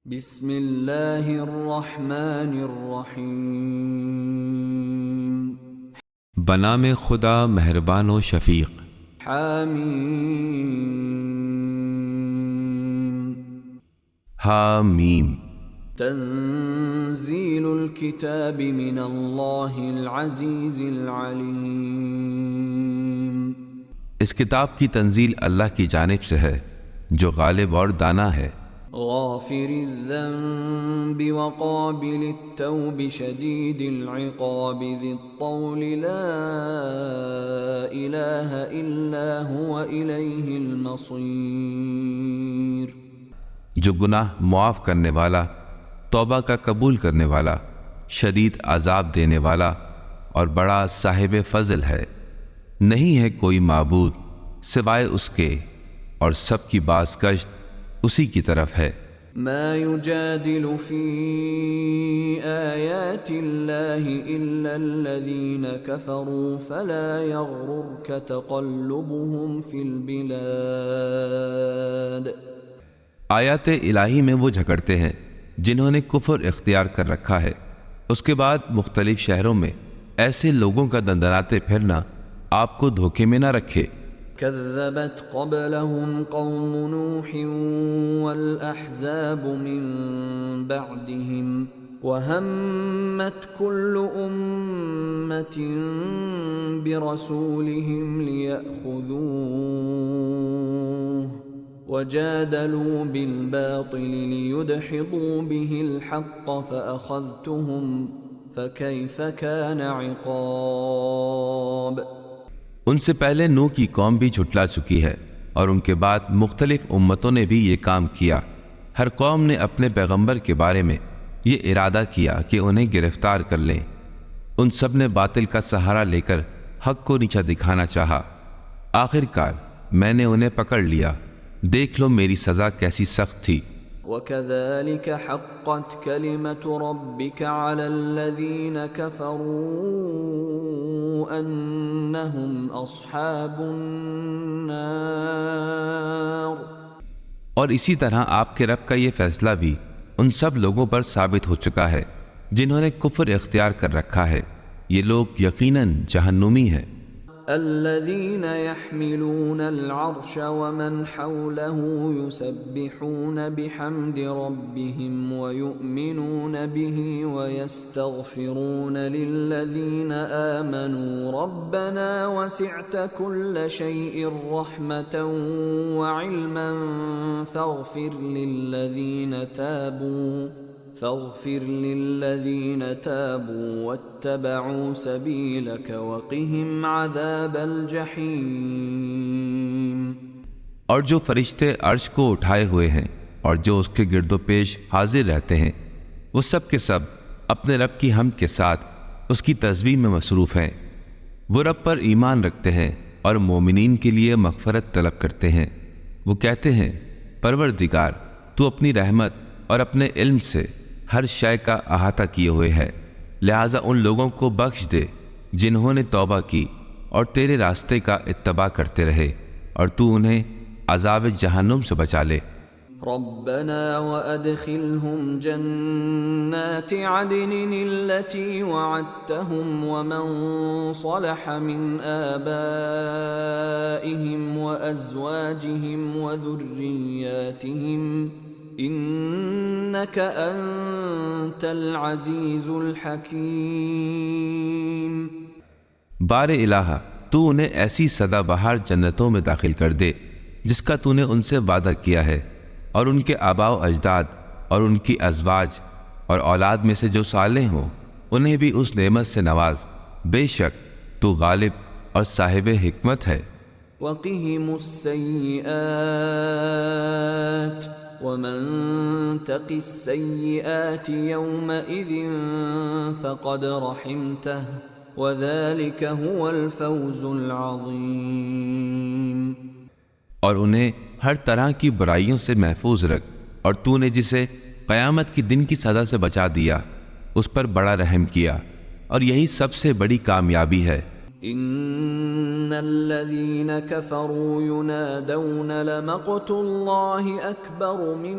بسم اللہ الرحمن الرحیم بنام خدا مہربان و شفیق۔ حامیم حامیم۔ تنزیل الکتاب من اللہ العزیز العلیم۔ اس کتاب کی تنزیل اللہ کی جانب سے ہے جو غالب اور دانا ہے۔ غافر الذنب وقابل التوب شدید العقاب ذی الطول لا الہ الا هو الیہ المصیر۔ جو گناہ معاف کرنے والا، توبہ کا قبول کرنے والا، شدید عذاب دینے والا اور بڑا صاحب فضل ہے۔ نہیں ہے کوئی معبود سوائے اس کے، اور سب کی بازگشت اسی کی طرف ہے۔ ما يجادل في آيات الله إلا الذين كفروا فلا يغررك تقلبهم في البلاد۔ آیات الہی میں وہ جھگڑتے ہیں جنہوں نے کفر اختیار کر رکھا ہے، اس کے بعد مختلف شہروں میں ایسے لوگوں کا دندناتے پھرنا آپ کو دھوکے میں نہ رکھے۔ كذبت قبلهم قوم نوح والأحزاب من بعدهم وهمت كل أمة برسولهم ليأخذوه وجادلوا بالباطل ليدحضوا به الحق فأخذتهم فكيف كان عقاب۔ ان سے پہلے نوح کی قوم بھی جھٹلا چکی ہے، اور ان کے بعد مختلف امتوں نے بھی یہ کام کیا۔ ہر قوم نے اپنے پیغمبر کے بارے میں یہ ارادہ کیا کہ انہیں گرفتار کر لیں۔ ان سب نے باطل کا سہارا لے کر حق کو نیچا دکھانا چاہا۔ آخر کار میں نے انہیں پکڑ لیا۔ دیکھ لو میری سزا کیسی سخت تھی۔ وَكَذَلِكَ حَقَّتْ كَلِمَةُ رَبِّكَ عَلَى الَّذِينَ كَفَرُوا أَنَّهُمْ أَصْحَابُ النَّارِ۔ اور اسی طرح آپ کے رب کا یہ فیصلہ بھی ان سب لوگوں پر ثابت ہو چکا ہے جنہوں نے کفر اختیار کر رکھا ہے، یہ لوگ یقیناً جہنمی ہیں۔ الذين يحملون العرش ومن حوله يسبحون بحمد ربهم ويؤمنون به ويستغفرون للذين آمنوا ربنا وسعت كل شيء رحمة وعلما فاغفر للذين تابوا واتبعوا سبيلك وقهم عذاب الجحيم۔ اور جو فرشتے عرش کو اٹھائے ہوئے ہیں اور جو اس کے گرد و پیش حاضر رہتے ہیں، وہ سب کے سب اپنے رب کی حمد کے ساتھ اس کی تسبیح میں مصروف ہیں۔ وہ رب پر ایمان رکھتے ہیں اور مومنین کے لیے مغفرت طلب کرتے ہیں۔ وہ کہتے ہیں، پروردگار تو اپنی رحمت اور اپنے علم سے ہر شے کا احاطہ کیے ہوئے ہے، لہٰذا ان لوگوں کو بخش دے جنہوں نے توبہ کی اور تیرے راستے کا اتباع کرتے رہے، اور تو انہیں عذاب جہنم سے بچا لے۔ ربنا وادخلهم جنات عدن التي وعدتهم ومن صلح من آبائهم وأزواجهم وذرياتهم انك انت العزیز الحکیم۔ بار الہ تو انہیں ایسی سدا بہار جنتوں میں داخل کر دے جس کا تو نے ان سے وعدہ کیا ہے، اور ان کے آباء و اجداد اور ان کی ازواج اور اولاد میں سے جو صالح ہوں انہیں بھی اس نعمت سے نواز، بے شک تو غالب اور صاحب حکمت ہے۔ وقهم السیئات ومن تق السیئات یومئذ فقد رحمته وذلك هو الفوز العظیم۔ اور انہیں ہر طرح کی برائیوں سے محفوظ رکھ، اور تو نے جسے قیامت کی دن کی سزا سے بچا دیا اس پر بڑا رحم کیا، اور یہی سب سے بڑی کامیابی ہے۔ ان الذين كفروا ينادون لمقت الله اكبر من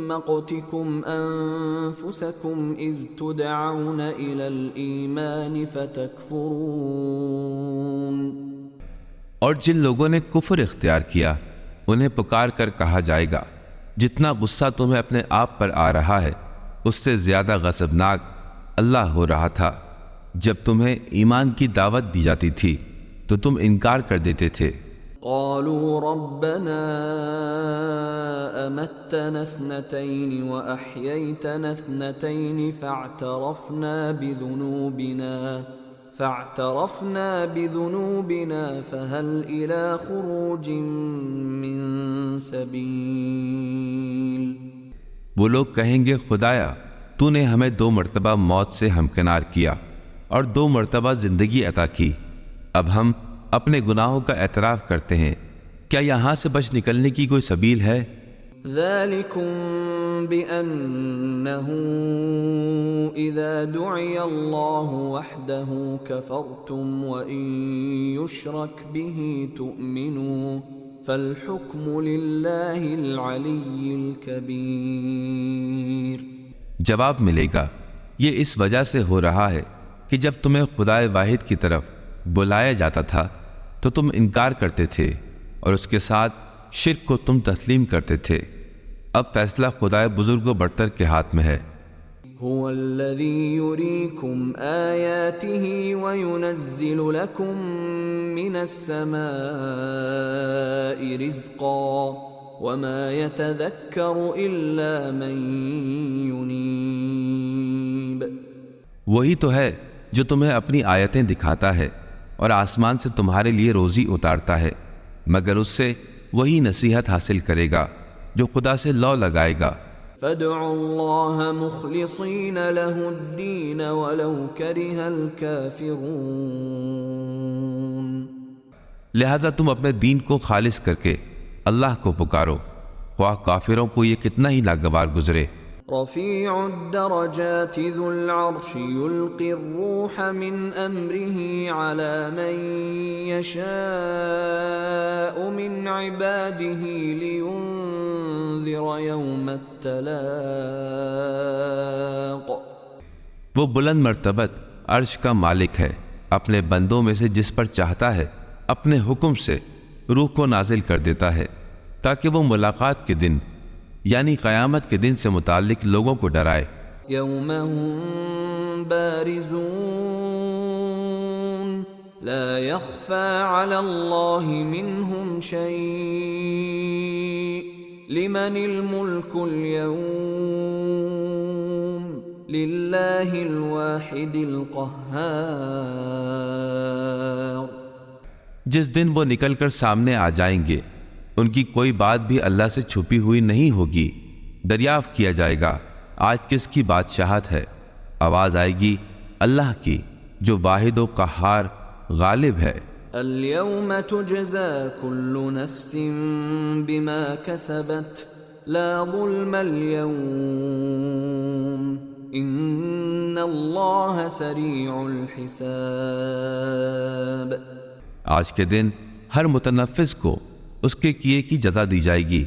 مقتكم انفسكم اذ تدعون الى الايمان فتكفرون. اور جن لوگوں نے کفر اختیار کیا انہیں پکار کر کہا جائے گا جتنا غصہ تمہیں اپنے آپ پر آ رہا ہے اس سے زیادہ غضبناک اللہ ہو رہا تھا جب تمہیں ایمان کی دعوت دی جاتی تھی تو تم انکار کر دیتے تھے. قالوا ربنا امتنا اثنتين واحييتنا اثنتين فاعترفنا بذنوبنا فهل الى خروج من سبيل. وہ لوگ کہیں گے خدایا تو نے ہمیں 2 مرتبہ موت سے ہمکنار کیا اور 2 مرتبہ زندگی عطا کی، اب ہم اپنے گناہوں کا اعتراف کرتے ہیں، کیا یہاں سے بچ نکلنے کی کوئی سبیل ہے؟ ذَلِكُمْ بِأَنَّهُ إِذَا دُعِيَ اللَّهُ وَحْدَهُ كَفَرْتُمْ وَإِن يُشْرَكْ بِهِ تُؤْمِنُوا فَالْحُكْمُ لِلَّهِ الْعَلِيِّ الْكَبِيرِ. جواب ملے گا یہ اس وجہ سے ہو رہا ہے کہ جب تمہیں خدائے واحد کی طرف بلایا جاتا تھا تو تم انکار کرتے تھے اور اس کے ساتھ شرک کو تم تسلیم کرتے تھے. اب فیصلہ خدائے بزرگ و برتر کے ہاتھ میں ہے. هو الذي يريكم آياته وينزل لكم من السماء رزقا وما يتذكر إلا من ينيب. وہی تو ہے جو تمہیں اپنی آیتیں دکھاتا ہے اور آسمان سے تمہارے لیے روزی اتارتا ہے، مگر اس سے وہی نصیحت حاصل کرے گا جو خدا سے لو لگائے گا. فادعوا الله مخلصين له الدين ولو كره الكافرون. لہذا تم اپنے دین کو خالص کر کے اللہ کو پکارو خواہ کافروں کو یہ کتنا ہی ناگوار گزرے. رفيع الدرجات ذو العرش يلقي الروح من أمره على من يشاء من عباده لينذر يوم التلاق. وہ بلند مرتبت عرش کا مالک ہے، اپنے بندوں میں سے جس پر چاہتا ہے اپنے حکم سے روح کو نازل کر دیتا ہے تاکہ وہ ملاقات کے دن یعنی قیامت کے دن سے متعلق لوگوں کو ڈرائے. يوم هم بارزون لا يخفى على الله منهم شيء لمن الملك اليوم لله الواحد القهار. جس دن وہ نکل کر سامنے آ جائیں گے ان کی کوئی بات بھی اللہ سے چھپی ہوئی نہیں ہوگی. دریافت کیا جائے گا آج کس کی بادشاہت ہے. آواز آئے گی اللہ کی جو واحد و قہار غالب ہے. اليوم تجزى كل نفس بما كسبت لا ظلم اليوم ان الله سريع الحساب. آج کے دن ہر متنفس کو اس کے کیے کی جزا دی جائے گی.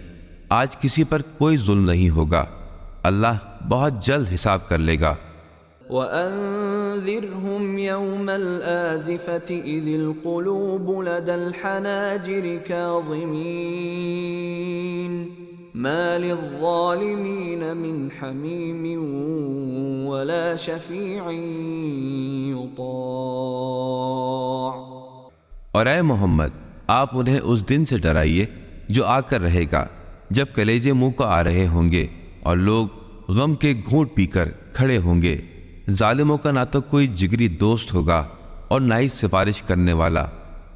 آج کسی پر کوئی ظلم نہیں ہوگا، اللہ بہت جلد حساب کر لے گا. وَأَنذِرْهُمْ يَوْمَ الْآزِفَةِ إِذِ الْقُلُوبُ لَدَى الْحَنَاجِرِ كَاظِمِينَ مَا لِلظَّالِمِينَ مِنْ حَمِيمٍ وَلَا شَفِيعٍ يُطَاعُ. اور اے محمد آپ انہیں اس دن سے ڈرائیے جو آ کر رہے گا جب کلیجے منہ کو آ رہے ہوں گے اور لوگ غم کے گھونٹ پی کر کھڑے ہوں گے. ظالموں کا نہ تو کوئی جگری دوست ہوگا اور نہ ہی سفارش کرنے والا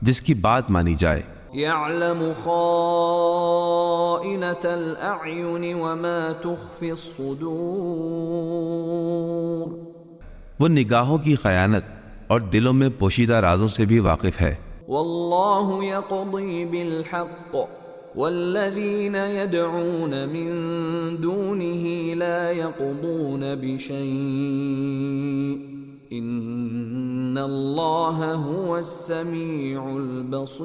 جس کی بات مانی جائے. يَعْلَمُ خَائِنَةَ الْأَعْيُنِ وَمَا تُخْفِي الصُّدُورُ. وہ نگاہوں کی خیانت اور دلوں میں پوشیدہ رازوں سے بھی واقف ہے. واللہ یقضی بالحق والذین یدعون من دونه لا يقضون بشیء ان اللہ هو السمیع البصیر۔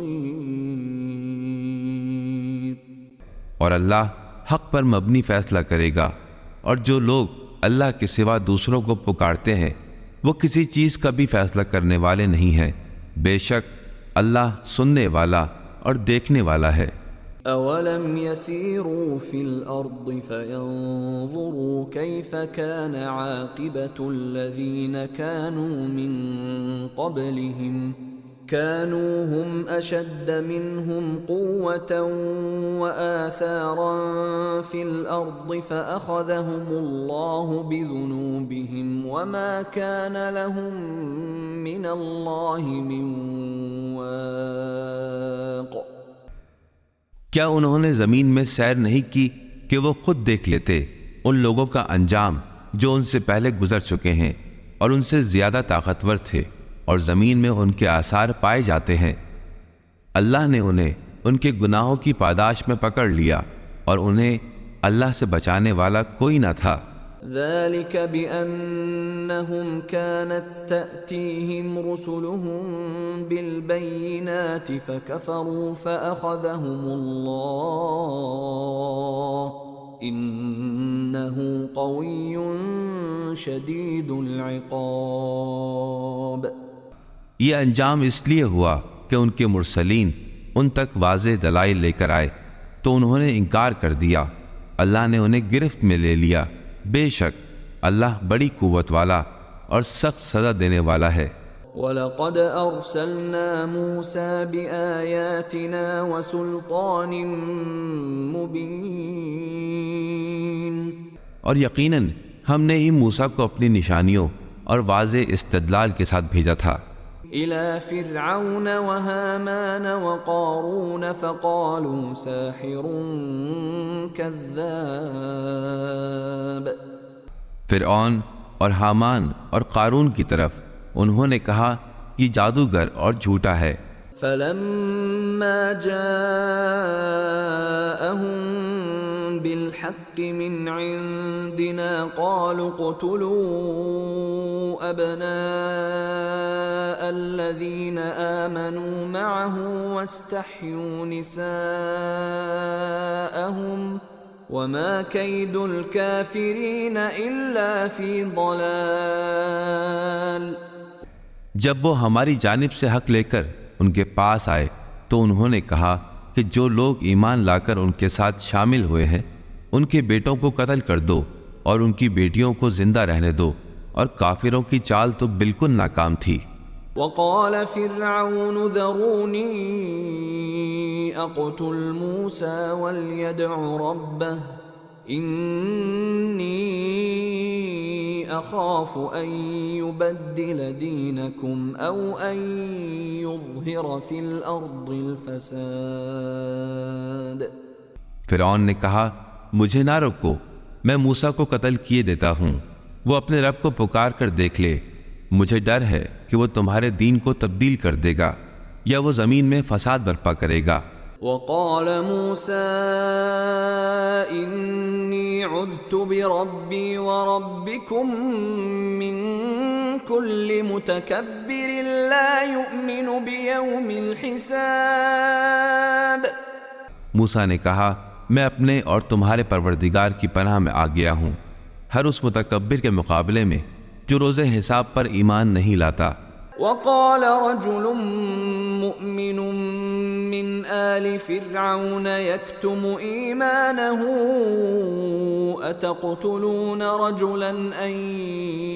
اور اللہ حق پر مبنی فیصلہ کرے گا، اور جو لوگ اللہ کے سوا دوسروں کو پکارتے ہیں وہ کسی چیز کا بھی فیصلہ کرنے والے نہیں ہیں، بے شک اللہ سننے والا اور دیکھنے والا ہے۔ اولم يسيروا في الارض فينظروا كيف كان عاقبة الذين كانوا من قبلهم كانوا هم اشد منهم قوة واثارا في الارض فاخذهم الله بذنوبهم وما كان لهم من الله من واق۔ کیا انہوں نے زمین میں سیر نہیں کی کہ وہ خود دیکھ لیتے ان لوگوں کا انجام جو ان سے پہلے گزر چکے ہیں اور ان سے زیادہ طاقتور تھے، اور زمین میں ان کے آثار پائے جاتے ہیں۔ اللہ نے انہیں ان کے گناہوں کی پاداش میں پکڑ لیا اور انہیں اللہ سے بچانے والا کوئی نہ تھا۔ ذلك بأنهم كانت تأتيهم رسلهم بالبينات فكفروا فأخذهم الله إنه قوي شديد العقاب۔ یہ انجام اس لیے ہوا کہ ان کے مرسلین ان تک واضح دلائل لے کر آئے تو انہوں نے انکار کر دیا، اللہ نے انہیں گرفت میں لے لیا، بے شک اللہ بڑی قوت والا اور سخت سزا دینے والا ہے۔ وَلَقَدْ أَرْسَلْنَا مُوسَى بِآيَاتِنَا وَسُلْطَانٍ مُبِينٍ، اور یقیناً ہم نے ہی موسیٰ کو اپنی نشانیوں اور واضح استدلال کے ساتھ بھیجا تھا۔ إِلَى فِرْعَوْنَ وَهَامَانَ وَقَارُونَ فَقَالُوا سَاحِرٌ كَذَّابٌ۔ فرعون اور حامان اور قارون کی طرف انہوں نے کہا یہ جادوگر اور جھوٹا ہے۔ فَلَمَّا جَاءَهُم بِالْحَقِّ مِنْ عِنْدِنَا قَالُوا اقْتُلُوا أَبْنَاءَ الَّذِينَ آمَنُوا مَعَهُ وَاسْتَحْيُوا نِسَاءَهُمْ وَمَا كَيْدُ الْكَافِرِينَ إِلَّا فِي ضَلَالٍ۔ جب وہ ہماری جانب سے حق لے کر ان کے پاس آئے تو انہوں نے کہا کہ جو لوگ ایمان لا کر ان کے ساتھ شامل ہوئے ہیں ان کے بیٹوں کو قتل کر دو اور ان کی بیٹیوں کو زندہ رہنے دو، اور کافروں کی چال تو بالکل ناکام تھی۔ وقال فرعون ذروني اقتل موسى وليدع ربه إني أخاف أن يبدل دينكم أو أن يظهر في الأرض الفساد۔ فرعون نے کہا مجھے نہ روکو، میں موسیٰ کو قتل کیے دیتا ہوں، وہ اپنے رب کو پکار کر دیکھ لے، مجھے ڈر ہے کہ وہ تمہارے دین کو تبدیل کر دے گا یا وہ زمین میں فساد برپا کرے گا۔ وقال موسى إني عذت بربي وربكم من كل متكبر لا يؤمن بيوم الحساب۔ موسیٰ نے کہا میں اپنے اور تمہارے پروردگار کی پناہ میں آ گیا ہوں ہر اس متکبر کے مقابلے میں جو روز حساب پر ایمان نہیں لاتا۔ وقال رجل مؤمن من آل فرعون يكتم إيمانه أتقتلون رجلا أن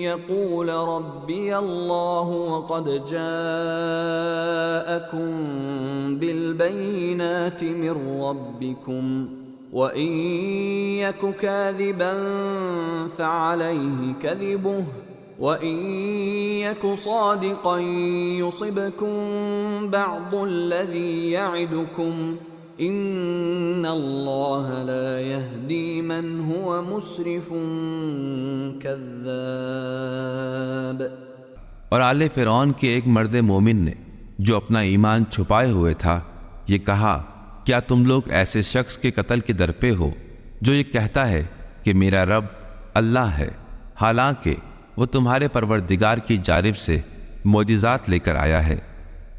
يقول ربي الله وقد جاءكم بالبينات من ربكم وإن يك كاذبا فعليه كذبه وَإِن يَكُ صَادِقًا يُصِبْكُم بَعْضُ الَّذِي يَعِدُكُمْ إِنَّ اللَّهَ لَا يَهْدِي مَنْ هُوَ مُسْرِفٌ كَذَّابٌ۔ اور آل فرعون کے ایک مرد مومن نے جو اپنا ایمان چھپائے ہوئے تھا یہ کہا کیا تم لوگ ایسے شخص کے قتل کے درپے ہو جو یہ کہتا ہے کہ میرا رب اللہ ہے، حالانکہ وہ تمہارے پروردگار کی جانب سے معجزات لے کر آیا ہے۔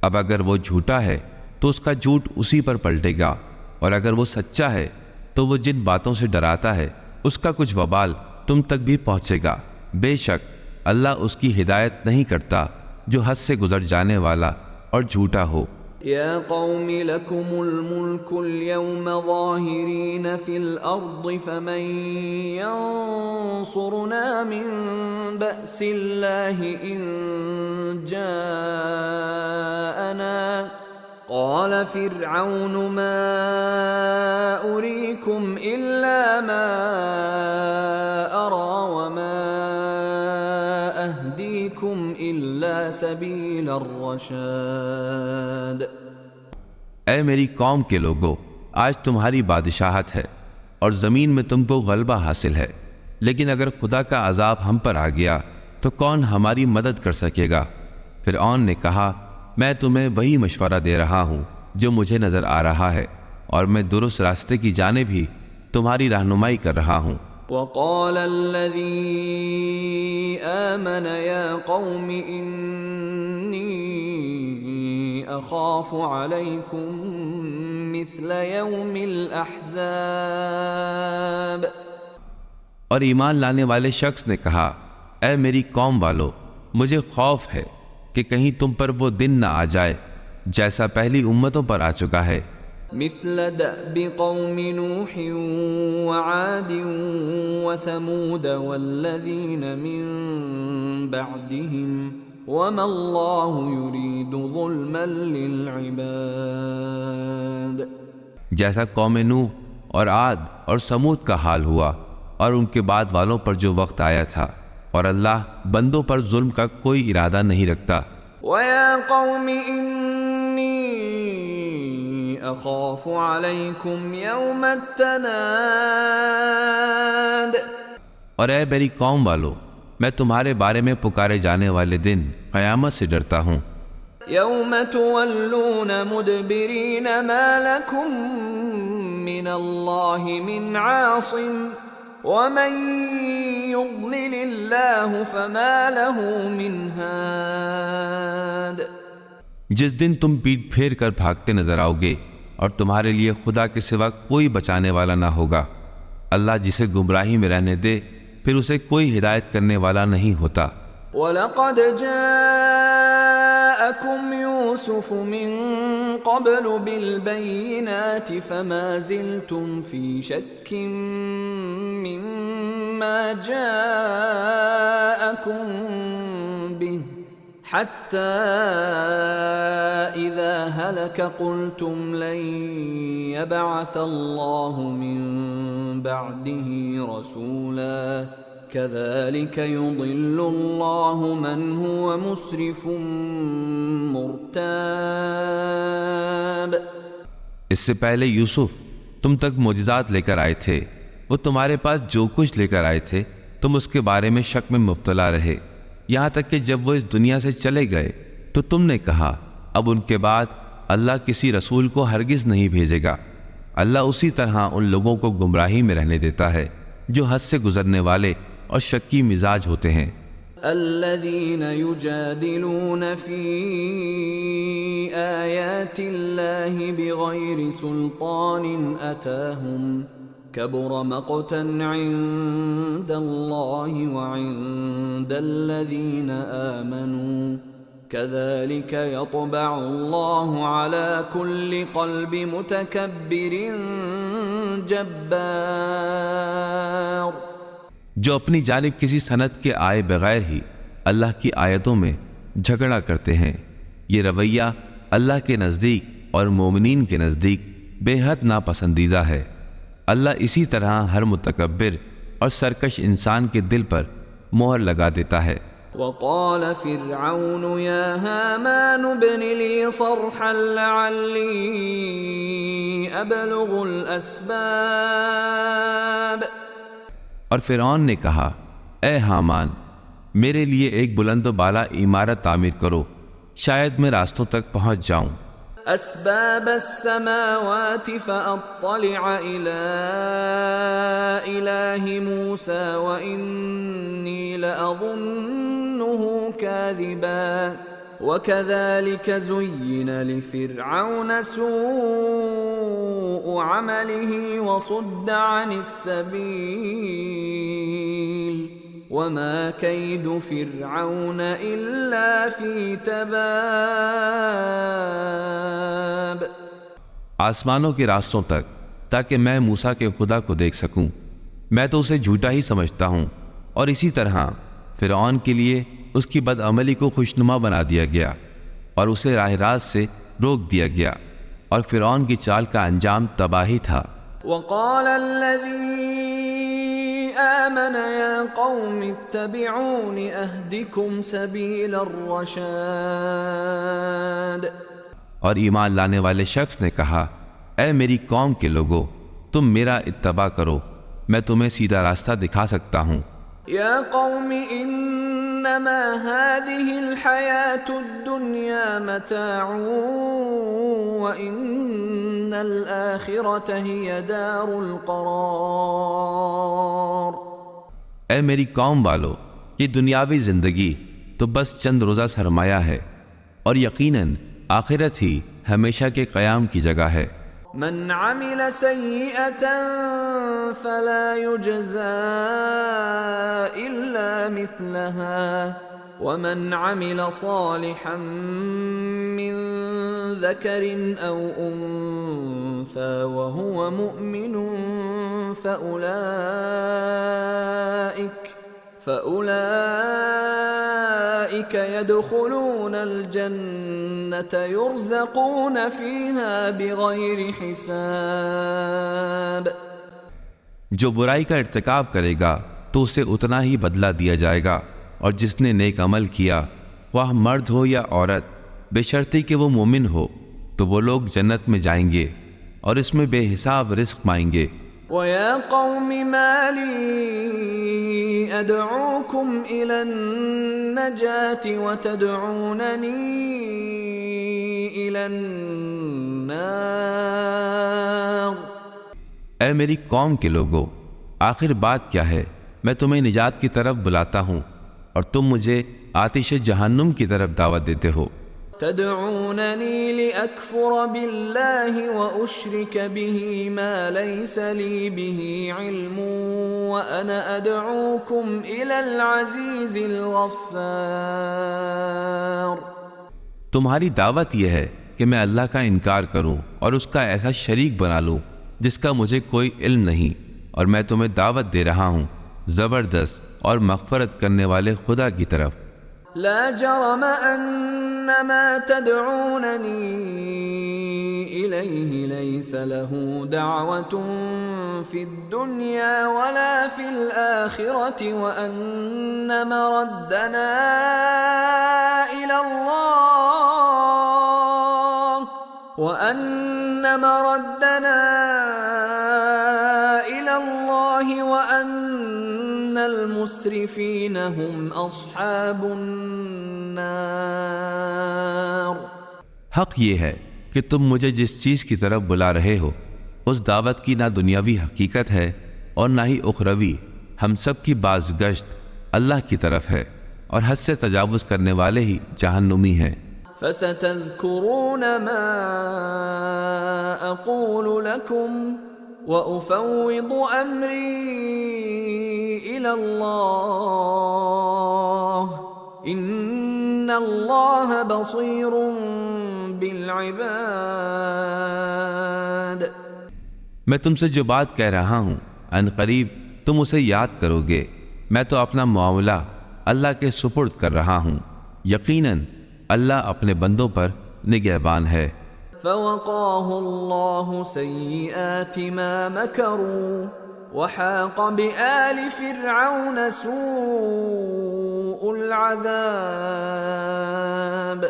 اب اگر وہ جھوٹا ہے تو اس کا جھوٹ اسی پر پلٹے گا، اور اگر وہ سچا ہے تو وہ جن باتوں سے ڈراتا ہے اس کا کچھ وبال تم تک بھی پہنچے گا۔ بے شک اللہ اس کی ہدایت نہیں کرتا جو حد سے گزر جانے والا اور جھوٹا ہو۔ یا قوم لکم الملک اليوم ظاہرین فی الارض فمن ینصرنا من بأس اللہ ان جاءنا قال فرعون ما أريكم إلا ما أرى وما أهديكم إلا سبيل الرشاد۔ اے میری قوم کے لوگو، آج تمہاری بادشاہت ہے اور زمین میں تم کو غلبہ حاصل ہے، لیکن اگر خدا کا عذاب ہم پر آ گیا تو کون ہماری مدد کر سکے گا؟ فرعون نے کہا میں تمہیں وہی مشورہ دے رہا ہوں جو مجھے نظر آ رہا ہے، اور میں درست راستے کی جانب ہی تمہاری رہنمائی کر رہا ہوں۔ وقال الذي آمن يا قوم إني أخاف عليكم مثل يوم الأحزاب۔ اور ایمان لانے والے شخص نے کہا اے میری قوم والو، مجھے خوف ہے کہ کہیں تم پر وہ دن نہ آ جائے جیسا پہلی امتوں پر آ چکا ہے۔ مثل دأب قوم نوح وعاد وثمود والذین من بعدهم وما اللہ يريد ظلما للعباد۔ جیسا قوم نوح اور عاد اور سمود کا حال ہوا اور ان کے بعد والوں پر جو وقت آیا تھا، اور اللہ بندوں پر ظلم کا کوئی ارادہ نہیں رکھتا۔ وَيَا قَوْمِ إِنِّي أَخَافُ عَلَيْكُمْ يَوْمَ التَّنَادِ۔ اور اے میری قوم والو، میں تمہارے بارے میں پکارے جانے والے دن قیامت سے ڈرتا ہوں۔ يَوْمَ تُوَلُّونَ مُدْبِرِينَ مَا لَكُمْ مِنَ اللَّهِ مِنْ عَاصِمٍ وَمَن يُضْلِلِ اللَّهُ فَمَا لَهُ مِنْ هَادٍ۔ جس دن تم پیٹ پھیر کر بھاگتے نظر آؤ گے اور تمہارے لیے خدا کے سوا کوئی بچانے والا نہ ہوگا۔ اللہ جسے گمراہی میں رہنے دے پھر اسے کوئی ہدایت کرنے والا نہیں ہوتا۔ وَلَقَدْ جَاءَكُمْ يُوسُفُ مِنْ قَبْلُ بِالْبَيِّنَاتِ فَمَا زِلْتُمْ فِي شَكٍّ مِّمَّا جَاءَكُمْ بِهِ حَتَّى إِذَا هَلَكَ قُلْتُمْ لَنْ يَبْعَثَ اللَّهُ مِنْ بَعْدِهِ رَسُولًا كَذَلِكَ يُضِلُّ اللَّهُ مَنْ هُوَ مُسْرِفٌ مُرْتَابٌ۔ اس سے پہلے یوسف تم تک معجزات لے کر آئے تھے، وہ تمہارے پاس جو کچھ لے کر آئے تھے تم اس کے بارے میں شک میں مبتلا رہے، یہاں تک کہ جب وہ اس دنیا سے چلے گئے تو تم نے کہا اب ان کے بعد اللہ کسی رسول کو ہرگز نہیں بھیجے گا۔ اللہ اسی طرح ان لوگوں کو گمراہی میں رہنے دیتا ہے جو حد سے گزرنے والے اور شکی مزاج ہوتے ہیں۔ الذين يجادلون في آيات الله بغير سلطان أتاهم كبر مقتا عند الله وعند الذين آمنوا كذلك يطبع الله على كل قلب متكبر جبار۔ جو اپنی جانب کسی سند کے آئے بغیر ہی اللہ کی آیتوں میں جھگڑا کرتے ہیں، یہ رویہ اللہ کے نزدیک اور مومنین کے نزدیک بے حد ناپسندیدہ ہے۔ اللہ اسی طرح ہر متکبر اور سرکش انسان کے دل پر مہر لگا دیتا ہے۔ وقال فرعون يا هامان ابن لي صرحا لعلي أبلغ الأسباب۔ اور فرعون نے کہا اے حامان، میرے لیے ایک بلند و بالا عمارت تعمیر کرو، شاید میں راستوں تک پہنچ جاؤں۔ أسباب السماوات فأطلع إلى إله موسى وإني لأظنه كاذبا وكذلك زين لفرعون سوء عمله وصد عن السبيل وما كيد فرعون إلا في تباب. آسمانوں کے راستوں تک تاکہ میں موسیٰ کے خدا کو دیکھ سکوں، میں تو اسے جھوٹا ہی سمجھتا ہوں، اور اسی طرح فرعون کے لیے اس کی بدعملی کو خوشنما بنا دیا گیا اور اسے راہ راست سے روک دیا گیا، اور فرعون کی چال کا انجام تباہی تھا۔ وقال الذي آمن يا قوم اتبعون أهدكم سبيل الرشاد. اور ایمان لانے والے شخص نے کہا، اے میری قوم کے لوگو، تم میرا اتباع کرو، میں تمہیں سیدھا راستہ دکھا سکتا ہوں۔ يا قوم انما هذه الحياة الدنيا متاع وان الآخرة هي دار القرار. اے میری قوم والو، یہ دنیاوی زندگی تو بس چند روزہ سرمایہ ہے، اور یقیناً آخرت ہی ہمیشہ کے قیام کی جگہ ہے۔ من عمل سيئة فلا يجزى إلا مثلها ومن عمل صالحا من ذكر أو أنثى وهو مؤمن فأولئك يدخلون الجنة يرزقون فيها بغير حساب. جو برائی کا ارتکاب کرے گا تو اسے اتنا ہی بدلہ دیا جائے گا، اور جس نے نیک عمل کیا، وہ مرد ہو یا عورت، بشرطی کہ وہ مومن ہو، تو وہ لوگ جنت میں جائیں گے اور اس میں بے حساب رزق پائیں گے۔ وَيَا قَوْمِ مَا لِي أَدْعُوكُمْ إِلَى النَّجَاةِ وَتَدْعُونَنِي إِلَى النَّارِ. اے میری قوم کے لوگو، آخر بات کیا ہے؟ میں تمہیں نجات کی طرف بلاتا ہوں اور تم مجھے آتش جہنم کی طرف دعوت دیتے ہو۔ تدعونني لأكفر بالله وأشرك به ما ليس لي به علم وأنا أدعوكم إلى العزيز الغفار. تمہاری دعوت یہ ہے کہ میں اللہ کا انکار کروں اور اس کا ایسا شریک بنا لوں جس کا مجھے کوئی علم نہیں، اور میں تمہیں دعوت دے رہا ہوں زبردست اور مغفرت کرنے والے خدا کی طرف۔ لا جرم أن ما تدعونني إليه ليس له دعوة في الدنيا ولا في الآخرة وأن مردنا إلى الله وأن المسرفين هم أصحاب النار. حق یہ ہے کہ تم مجھے جس چیز کی طرف بلا رہے ہو اس دعوت کی نہ دنیاوی حقیقت ہے اور نہ ہی اخروی، ہم سب کی بازگشت اللہ کی طرف ہے، اور حد سے تجاوز کرنے والے ہی جہنمی ہیں۔ فستذكرون ما أقول لكم وأفوض أمري إلى الله إن الله بصير بالعباد. میں تم سے جو بات کہہ رہا ہوں ان قریب تم اسے یاد کرو گے، میں تو اپنا معاملہ اللہ کے سپرد کر رہا ہوں، یقیناً اللہ اپنے بندوں پر نگہبان ہے۔ فوقاه الله سيئات ما مكروا وحاق بآل فرعون سوء العذاب.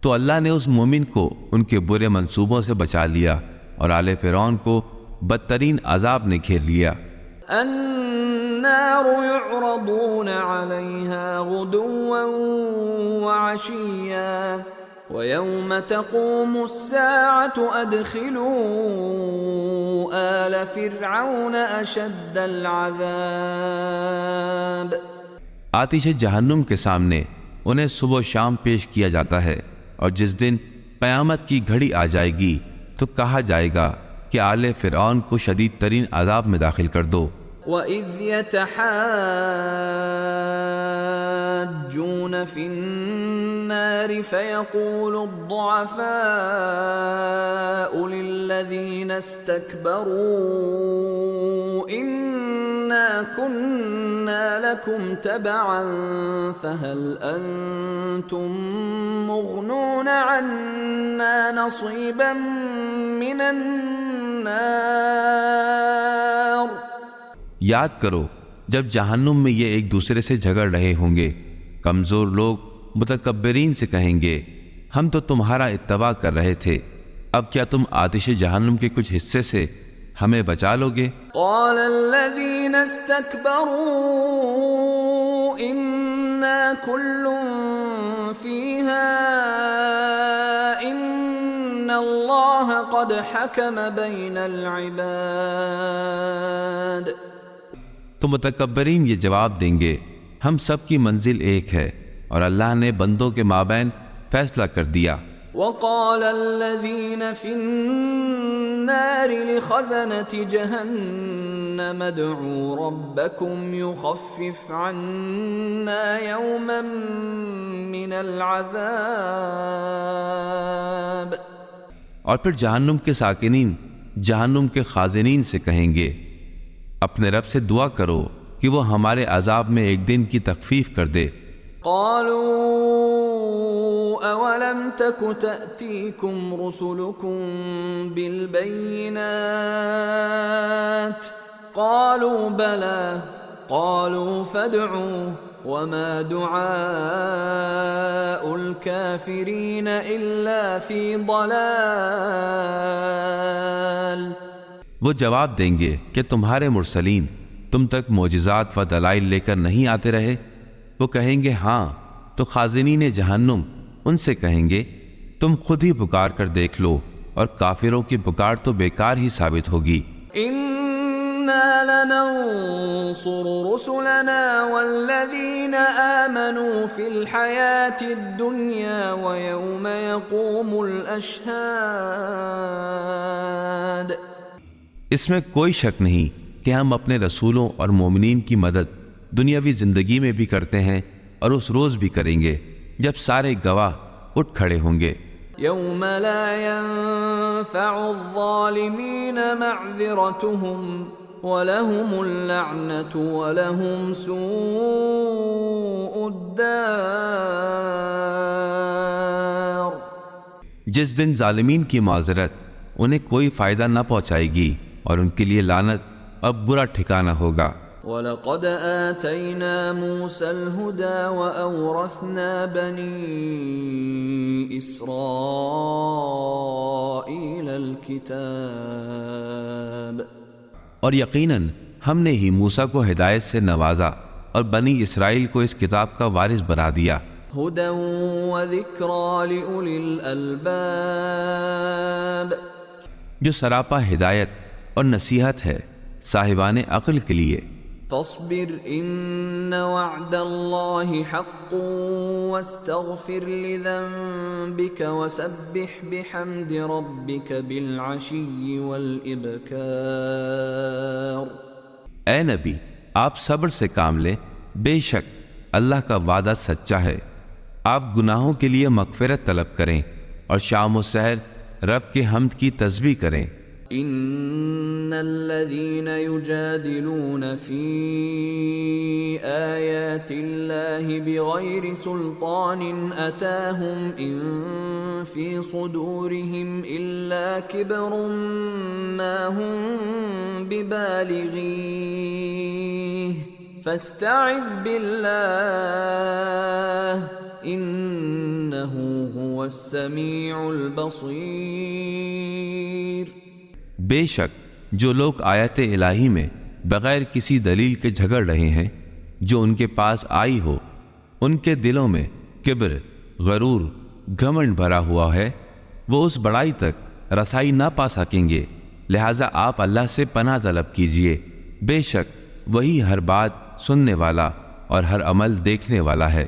تو اللہ نے اس مومن کو ان کے برے منصوبوں سے بچا لیا، اور آل فرعون کو بدترین عذاب نے گھیر لیا۔ النار يعرضون عليها غدوا وعشيا وَيَوْمَ تَقُومُ السَّاعَةُ أَدْخِلُوا آلَ فِرْعَوْنَ أَشَدَّ الْعَذَابِ۔ آتش جہنم کے سامنے انہیں صبح و شام پیش کیا جاتا ہے، اور جس دن قیامت کی گھڑی آ جائے گی تو کہا جائے گا کہ آل فرعون کو شدید ترین عذاب میں داخل کر دو۔ وَإِذْ يَتَحَاجُّونَ فِي النَّارِ فَيَقُولُ الضُّعَفَاءُ لِلَّذِينَ اسْتَكْبَرُوا إِنَّا كُنَّا لَكُمْ تَبَعًا فَهَلْ أَنْتُمْ مُغْنُونَ عَنَّا نَصِيبًا مِنَ النَّارِ۔ یاد کرو جب جہنم میں یہ ایک دوسرے سے جھگڑ رہے ہوں گے، کمزور لوگ متکبرین سے کہیں گے ہم تو تمہارا اتباع کر رہے تھے، اب کیا تم آتش جہنم کے کچھ حصے سے ہمیں بچا لو گے؟ قال الذين استكبروا إنا كل فيها إن الله قد حكم بين العباد۔ تو متکبرین یہ جواب دیں گے ہم سب کی منزل ایک ہے اور اللہ نے بندوں کے مابین فیصلہ کر دیا۔ وقال الذين في النار لخزنة جهنم ادعوا ربكم يخفف عنا يوما من العذاب۔ اور پھر جہنم کے ساکنین جہنم کے خازنین سے کہیں گے اپنے رب سے دعا کرو کہ وہ ہمارے عذاب میں ایک دن کی تخفیف کر دے۔ قالوا اولم تك تأتيكم رسلكم بالبينات قالوا بلى قالوا فادعوا وما دعاء الكافرين إلا في ضلال۔ وہ جواب دیں گے کہ تمہارے مرسلین تم تک معجزات و دلائل لے کر نہیں آتے رہے؟ وہ کہیں گے ہاں، تو خازنین جہنم ان سے کہیں گے تم خود ہی پکار کر دیکھ لو، اور کافروں کی پکار تو بیکار ہی ثابت ہوگی۔ اِنَّا لَنَنصُرُ رُسُلَنَا وَالَّذِينَ آمَنُوا فِي الْحَيَاةِ الدُّنْيَا وَيَوْمَ يَقُومُ الْأَشْهَادُ۔ اس میں کوئی شک نہیں کہ ہم اپنے رسولوں اور مومنین کی مدد دنیاوی زندگی میں بھی کرتے ہیں اور اس روز بھی کریں گے جب سارے گواہ اٹھ کھڑے ہوں گے۔ یوم لا ينفع الظالمین معذرتهم ولهم اللعنة ولهم سوء الدار۔ جس دن ظالمین کی معذرت انہیں کوئی فائدہ نہ پہنچائے گی اور ان کے لیے لعنت اب برا ٹھکانہ ہوگا۔ وَلَقَدْ آتَيْنَا مُوسَى الْهُدَى وَأَوْرَثْنَا بَنِي إِسْرَائِيلَ الْكِتَابَ۔ اور یقیناً ہم نے ہی موسیٰ کو ہدایت سے نوازا اور بنی اسرائیل کو اس کتاب کا وارث بنا دیا۔ هُدًى وَذِكْرَى لِأُولِي الْأَلْبَابِ، جو سراپا ہدایت اور نصیحت ہے صاحبان عقل کے لیے۔ فاصبر ان وعد اللہ حق واستغفر لذنبك وسبح بحمد ربك بالعشی والابکار۔ اے نبی آپ صبر سے کام لیں، بے شک اللہ کا وعدہ سچا ہے، آپ گناہوں کے لیے مغفرت طلب کریں اور شام و سحر رب کے حمد کی تسبیح کریں۔ ان الذين يجادلون في آيات الله بغير سلطان أتاهم إن في صدورهم إلا كبر ما هم ببالغيه فاستعذ بالله إنه هو السميع البصير۔ بے شک جو لوگ آیت الہی میں بغیر کسی دلیل کے جھگڑ رہے ہیں جو ان کے پاس آئی ہو، ان کے دلوں میں کبر، غرور، گھمنڈ بھرا ہوا ہے وہ اس بڑائی تک رسائی نہ پا سکیں گے، لہٰذا آپ اللہ سے پناہ طلب کیجئے، بے شک وہی ہر بات سننے والا اور ہر عمل دیکھنے والا ہے۔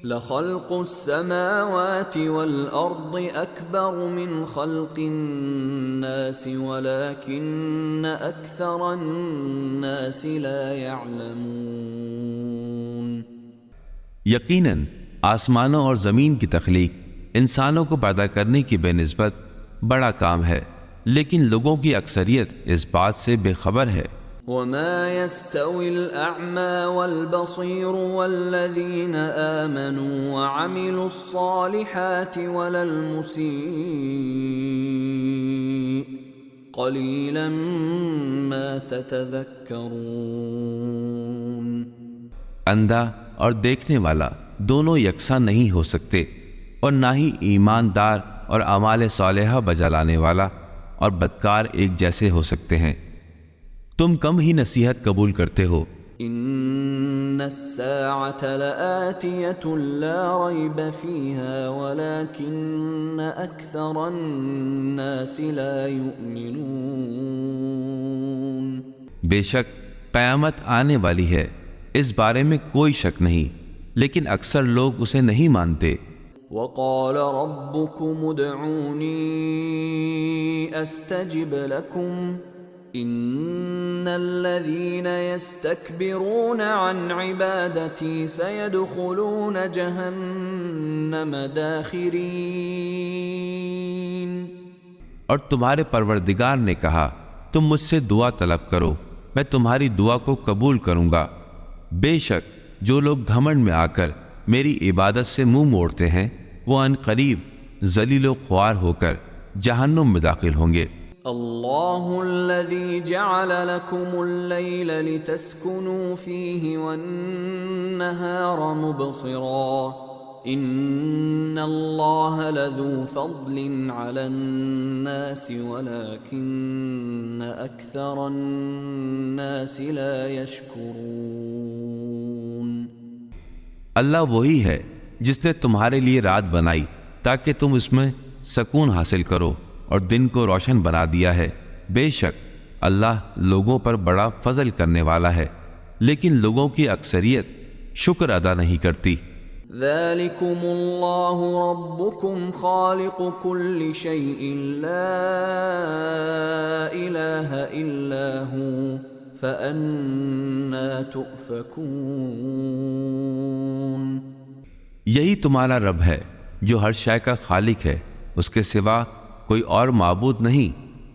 لخلق السماوات والأرض أكبر من خلق الناس ولكن أكثر الناس لا يعلمون۔ یقیناً آسمانوں اور زمین کی تخلیق انسانوں کو پیدا کرنے کی بے نسبت بڑا کام ہے، لیکن لوگوں کی اکثریت اس بات سے بے خبر ہے۔ وما يستوي الأعمى والبصير والذين آمنوا وعملوا الصالحات ولا المسيء قليلا ما تتذكرون۔ اندھا اور دیکھنے والا دونوں یکساں نہیں ہو سکتے، اور نہ ہی ایماندار اور اعمال صالحہ بجا لانے والا اور بدکار ایک جیسے ہو سکتے ہیں۔ تم کم ہی نصیحت قبول کرتے ہو۔ ان الساعة لآتية لا ريب فيها ولكن اكثر الناس لا يؤمنون۔ بے شک قیامت آنے والی ہے، اس بارے میں کوئی شک نہیں، لیکن اکثر لوگ اسے نہیں مانتے۔ وقال ربكم ادعوني استجب لكم ان الذين يستكبرون عن عبادتي سيدخلون جهنم داخرين۔ اور تمہارے پروردگار نے کہا تم مجھ سے دعا طلب کرو، میں تمہاری دعا کو قبول کروں گا، بے شک جو لوگ گھمنڈ میں آ کر میری عبادت سے منہ موڑتے ہیں وہ ان قریب ذلیل و خوار ہو کر جہنم میں داخل ہوں گے۔ اللہ الذي جعل لكم الليل لتسكنوا فيه والنهار مبصرا ان اللہ لذو فضل على الناس ولكن اکثر الناس لا يشکرون۔ اللہ وہی ہے جس نے تمہارے لیے رات بنائی تاکہ تم اس میں سکون حاصل کرو اور دن کو روشن بنا دیا ہے، بے شک اللہ لوگوں پر بڑا فضل کرنے والا ہے، لیکن لوگوں کی اکثریت شکر ادا نہیں کرتی۔ ذلكم اللہ ربكم خالق كل شيء لا الہ الا هو فأنا تؤفکون۔ یہی تمہارا رب ہے جو ہر شے کا خالق ہے، اس کے سوا کوئی اور معبود نہیں،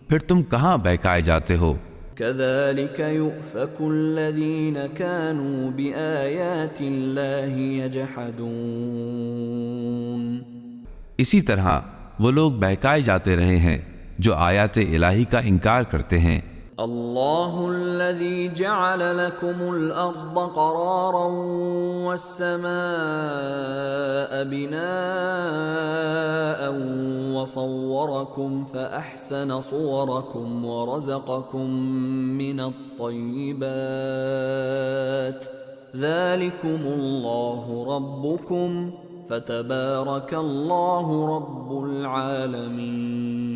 پھر تم کہاں بہکائے جاتے ہو۔ كذلك يؤفك الذين كانوا بآيات الله يجحدون۔ اسی طرح وہ لوگ بہکائے جاتے رہے ہیں جو آیات الہی کا انکار کرتے ہیں۔ اللہ الذي جعل لكم الأرض قرارا والسماء بناء وصوركم فأحسن صوركم ورزقكم من الطيبات ذلكم الله ربكم فتبارك الله رب العالمين۔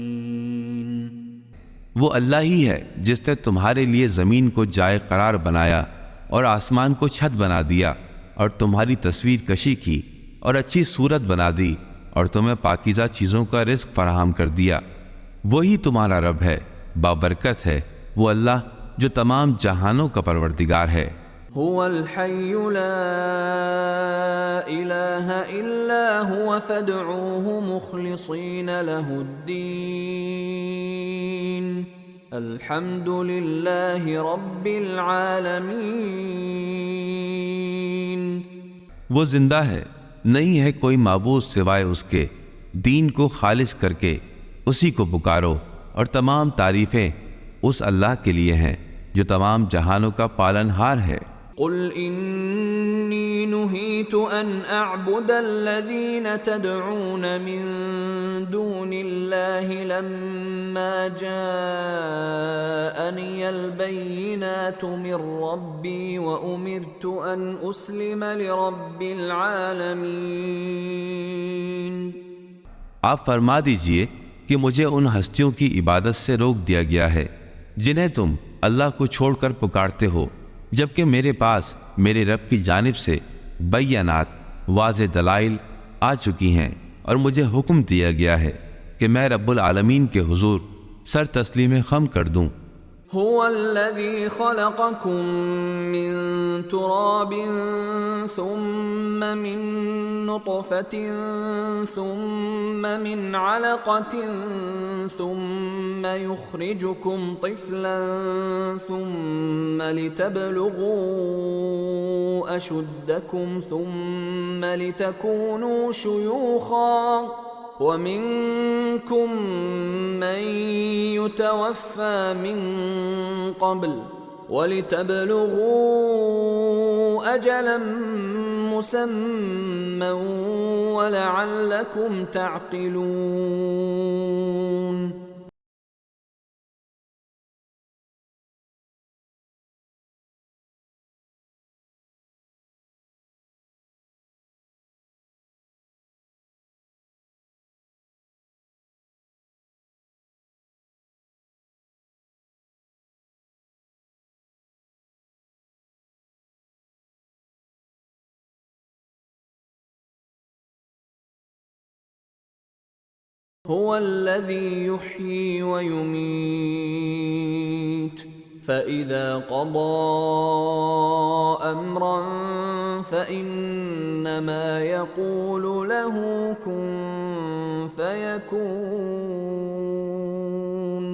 وہ اللہ ہی ہے جس نے تمہارے لیے زمین کو جائے قرار بنایا اور آسمان کو چھت بنا دیا اور تمہاری تصویر کشی کی اور اچھی صورت بنا دی اور تمہیں پاکیزہ چیزوں کا رزق فراہم کر دیا، وہی تمہارا رب ہے، بابرکت ہے وہ اللہ جو تمام جہانوں کا پروردگار ہے۔ هو الحي لا إله إلا هو فادعوه مخلصين له الدين الحمد لله رب العالمين۔ وہ زندہ ہے، نہیں ہے کوئی معبود سوائے اس کے، دین کو خالص کر کے اسی کو پکارو، اور تمام تعریفیں اس اللہ کے لیے ہیں جو تمام جہانوں کا پالن ہار ہے۔ قل انی نہیت ان اعبد الذین تدعون من دون اللہ لما جاءنی البینات من ربی وامرت ان اسلم لرب العالمین۔ آپ فرما دیجئے کہ مجھے ان ہستیوں کی عبادت سے روک دیا گیا ہے جنہیں تم اللہ کو چھوڑ کر پکارتے ہو، جبکہ میرے پاس میرے رب کی جانب سے بینات واضح دلائل آ چکی ہیں، اور مجھے حکم دیا گیا ہے کہ میں رب العالمین کے حضور سر تسلیم خم کر دوں۔ هو الذي خلقكم من تراب ثم من نطفة ثم من علقة ثم يخرجكم طفلا ثم لتبلغوا أشدكم ثم لتكونوا شيوخا ومنكم من يتوفى من قبل ولتبلغوا أجلا مسمى ولعلكم تعقلون۔ هو الذي يحيي ويميت فإذا قضى أمرا فإنما يقول له كن فيكون۔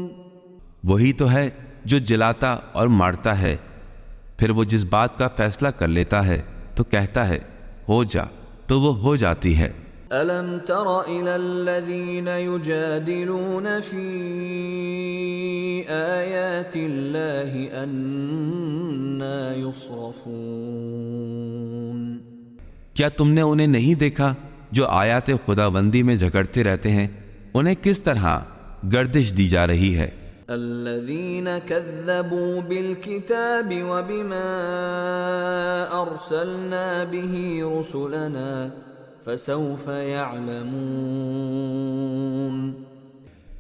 وہی تو ہے جو جلاتا اور مارتا ہے، پھر وہ جس بات کا فیصلہ کر لیتا ہے تو کہتا ہے ہو جا، تو وہ ہو جاتی ہے۔ أَلَمْ تَرَ إِلَى الَّذِينَ يُجَادِلُونَ فِي آيَاتِ اللَّهِ أَنَّى يُصْرَفُونَ۔ کیا تم نے انہیں نہیں دیکھا جو آیات خداوندی میں جھگڑتے رہتے ہیں، انہیں کس طرح گردش دی جا رہی ہے؟ الذين كذبوا بالكتاب وبما أرسلنا به رسلنا فسوف يعلمون۔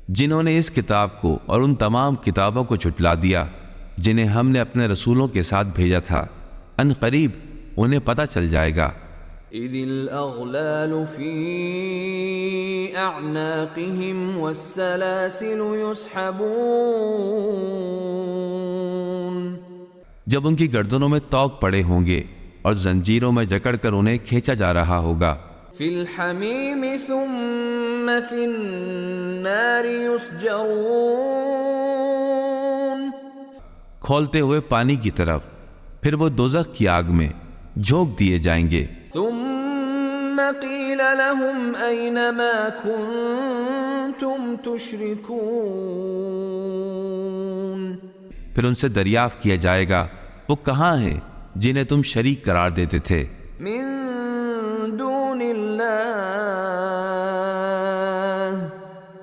جنہوں نے اس کتاب کو اور ان تمام کتابوں کو جھٹلا دیا جنہیں ہم نے اپنے رسولوں کے ساتھ بھیجا تھا، ان قریب انہیں پتہ چل جائے گا۔ إذ الأغلال في أعناقهم والسلاسل يسحبون۔ جب ان کی گردنوں میں طوق پڑے ہوں گے اور زنجیروں میں جکڑ کر انہیں کھینچا جا رہا ہوگا۔ في الحميم ثم في النار يسجرون۔ کھولتے ہوئے پانی کی طرف، پھر وہ دوزخ کی آگ میں جھونک دیے جائیں گے۔ ثم قيل لهم أين ما كنتم تشركون۔ پھر ان سے دریافت کیا جائے گا وہ کہاں ہیں جنہیں تم شریک قرار دیتے تھے؟ من دون الله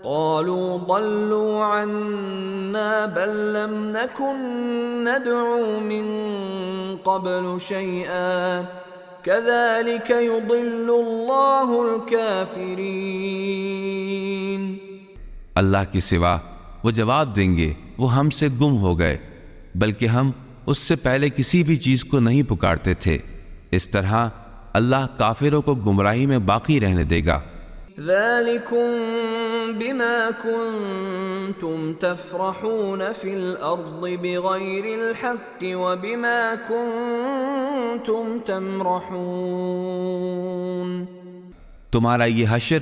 قالوا ضلوا عنا بل لم نكن ندعو من قبل شيئا كذلك يضل الله الكافرين۔ اللہ کے سوا وہ جواب دیں گے وہ ہم سے گم ہو گئے، بلکہ ہم اس سے پہلے کسی بھی چیز کو نہیں پکارتے تھے۔ اس طرح اللہ کافروں کو گمراہی میں باقی رہنے دے گا۔ ذلكم بما كنتم تفرحون في الأرض بغير الحق وبما كنتم تمرحون۔ تمہارا یہ حشر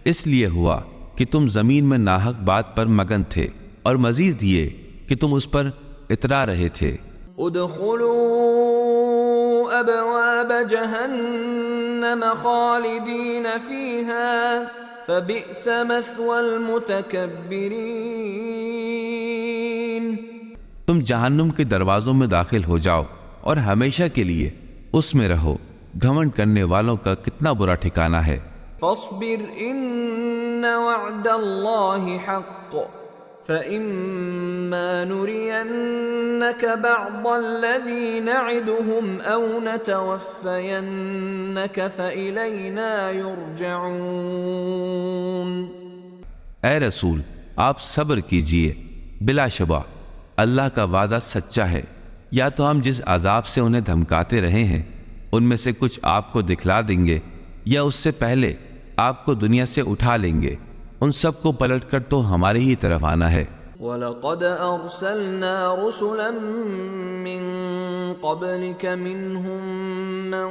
اس لیے ہوا کہ تم زمین میں ناحق بات پر مگن تھے، اور مزید یہ کہ تم اس پر اترا رہے تھے۔ ادخلوا ابواب جہنم خالدین فیہا فبئس مثوى المتکبرین۔ تم جہنم کے دروازوں میں داخل ہو جاؤ اور ہمیشہ کے لیے اس میں رہو، گھمنڈ کرنے والوں کا کتنا برا ٹھکانہ ہے۔ فاصبر ان وعد اللہ حق فإما نرينك بعض الذي نعدهم أو نتوفينك فإلينا يرجعون۔ اے رسول آپ صبر کیجئے، بلا شبہ اللہ کا وعدہ سچا ہے، یا تو ہم جس عذاب سے انہیں دھمکاتے رہے ہیں ان میں سے کچھ آپ کو دکھلا دیں گے، یا اس سے پہلے آپ کو دنیا سے اٹھا لیں گے، ان سب کو پلٹ کر تو ہمارے ہی طرف آنا ہے۔ وَلَقَدْ أَرْسَلْنَا رُسُلًا مِّن قَبْلِكَ مِنْهُم مَّن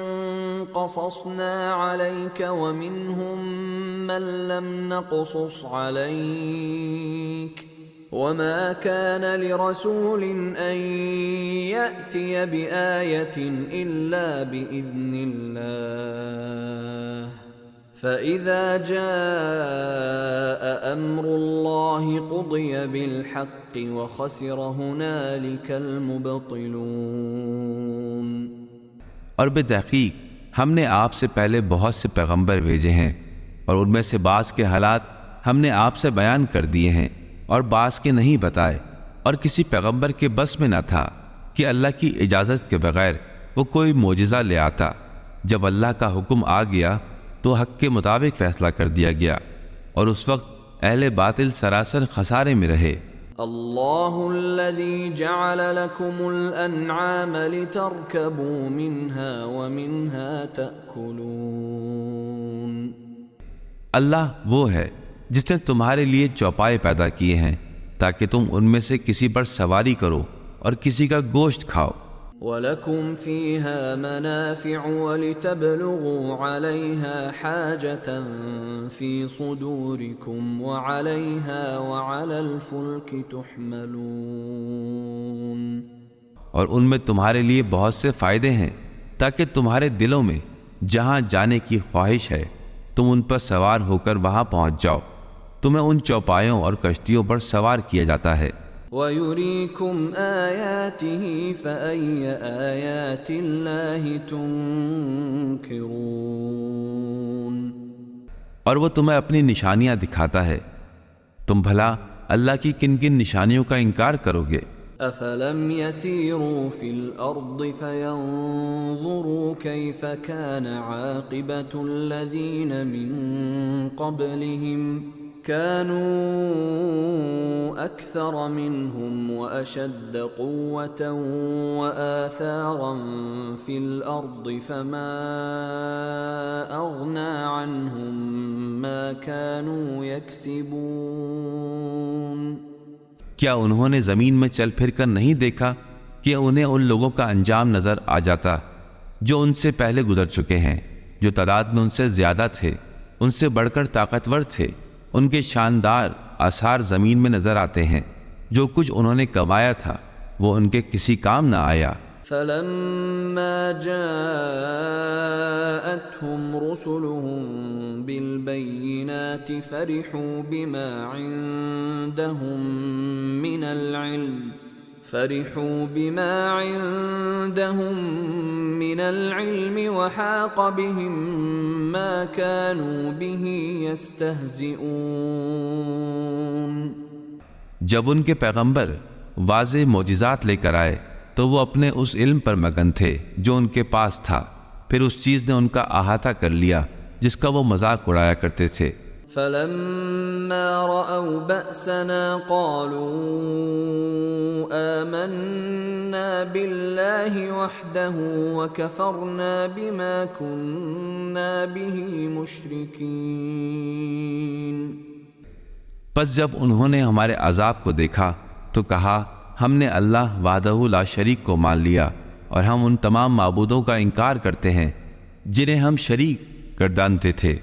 قَصَصْنَا عَلَيْكَ وَمِنْهُم مَّن لَّمْ نَقْصُصْ عَلَيْكَ وَمَا كَانَ لِرَسُولٍ أَن يَأْتِيَ بِآيَةٍ إِلَّا بِإِذْنِ اللَّهِ فَإِذَا جَاءَ أَمْرُ اللَّهِ قُضِيَ بِالْحَقِّ وَخَسِرَ هُنَالِكَ الْمُبْطِلُونَ۔ اور بے تحقیق ہم نے آپ سے پہلے بہت سے پیغمبر بھیجے ہیں، اور ان میں سے بعض کے حالات ہم نے آپ سے بیان کر دیے ہیں اور بعض کے نہیں بتائے، اور کسی پیغمبر کے بس میں نہ تھا کہ اللہ کی اجازت کے بغیر وہ کوئی معجزہ لے آتا۔ جب اللہ کا حکم آ گیا تو حق کے مطابق فیصلہ کر دیا گیا، اور اس وقت اہل باطل سراسر خسارے میں رہے۔ اللہ الذي جعل لكم الانعام لتركبوا منها ومنها تأكلون۔ اللہ وہ ہے جس نے تمہارے لیے چوپائے پیدا کیے ہیں تاکہ تم ان میں سے کسی پر سواری کرو اور کسی کا گوشت کھاؤ۔ وَلَكُمْ فِيهَا مَنَافِعُ وَلِتَبْلُغُوا عَلَيْهَا حَاجَةً فِي صُدُورِكُمْ وَعَلَيْهَا وَعَلَى الْفُلْكِ تُحْمَلُونَ۔ اور ان میں تمہارے لیے بہت سے فائدے ہیں تاکہ تمہارے دلوں میں جہاں جانے کی خواہش ہے تم ان پر سوار ہو کر وہاں پہنچ جاؤ، تمہیں ان چوپایوں اور کشتیوں پر سوار کیا جاتا ہے۔ وَيُرِيكُمْ آيَاتِهِ فَأَيَّ آيَاتِ اللَّهِ تُنكِرُونَ۔ اور وہ تمہیں اپنی نشانیاں دکھاتا ہے، تم بھلا اللہ کی کن کن نشانیوں کا انکار کرو گے؟ أَفَلَمْ يَسِيرُوا فِي الْأَرْضِ فَيَنظُرُوا كَيْفَ كَانَ عَاقِبَةُ الَّذِينَ مِن قَبْلِهِمْ كَانُوا أَكْثَرَ مِنْهُمْ وَأَشَدَّ قُوَّةً وَآثَارًا فِي الْأَرْضِ فَمَا أَغْنَى عَنْهُمْ مَا كَانُوا يَكْسِبُونَ۔ کیا انہوں نے زمین میں چل پھر کر نہیں دیکھا کہ انہیں ان لوگوں کا انجام نظر آ جاتا جو ان سے پہلے گزر چکے ہیں، جو تعداد میں ان سے زیادہ تھے، ان سے بڑھ کر طاقتور تھے، ان کے شاندار آثار زمین میں نظر آتے ہیں، جو کچھ انہوں نے کمایا تھا وہ ان کے کسی کام نہ آیا۔ فَلَمَّا جَاءَتْهُمْ رُسُلُهُم بِالْبَيِّنَاتِ فَرِحُوا بِمَا عِندَهُم مِّنَ الْعِلْمِ وَحَاقَ بِهِم مَّا كَانُوا بِهِ يَسْتَهْزِئُونَ۔ جب ان کے پیغمبر واضح معجزات لے کر آئے تو وہ اپنے اس علم پر مگن تھے جو ان کے پاس تھا، پھر اس چیز نے ان کا احاطہ کر لیا جس کا وہ مذاق اڑایا کرتے تھے۔ فَلَمَّا رَأَوْا بَأْسَنَا قَالُوا آمَنَّا بِاللَّهِ وَحْدَهُ وَكَفَرْنَا بِمَا كُنَّا بِهِ مُشْرِكِينَ۔ پس جب انہوں نے ہمارے عذاب کو دیکھا تو کہا ہم نے اللہ وحدہ لا شریک کو مان لیا اور ہم ان تمام معبودوں کا انکار کرتے ہیں جنہیں ہم شریک گردانتے تھے۔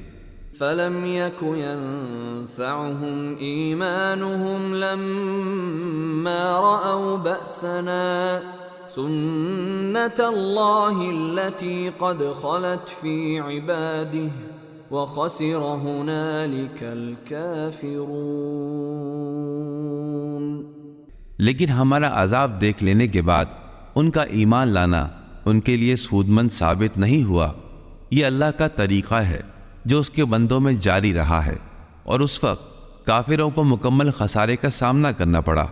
فَلَمْ يَكُ يَنفَعُهُمْ إِيمَانُهُمْ لَمَّا رَأَوْا بَأْسَنَا سُنَّةَ اللَّهِ الَّتِي قَدْ خَلَتْ فِي عِبَادِهِ وَخَسِرَ هُنَالِكَ الْكَافِرُونَ۔ لیکن ہمارا عذاب دیکھ لینے کے بعد ان کا ایمان لانا ان کے لیے سودمند ثابت نہیں ہوا۔ یہ اللہ کا طریقہ ہے جو اس کے بندوں میں جاری رہا ہے، اور اس وقت کافروں کو مکمل خسارے کا سامنا کرنا پڑا۔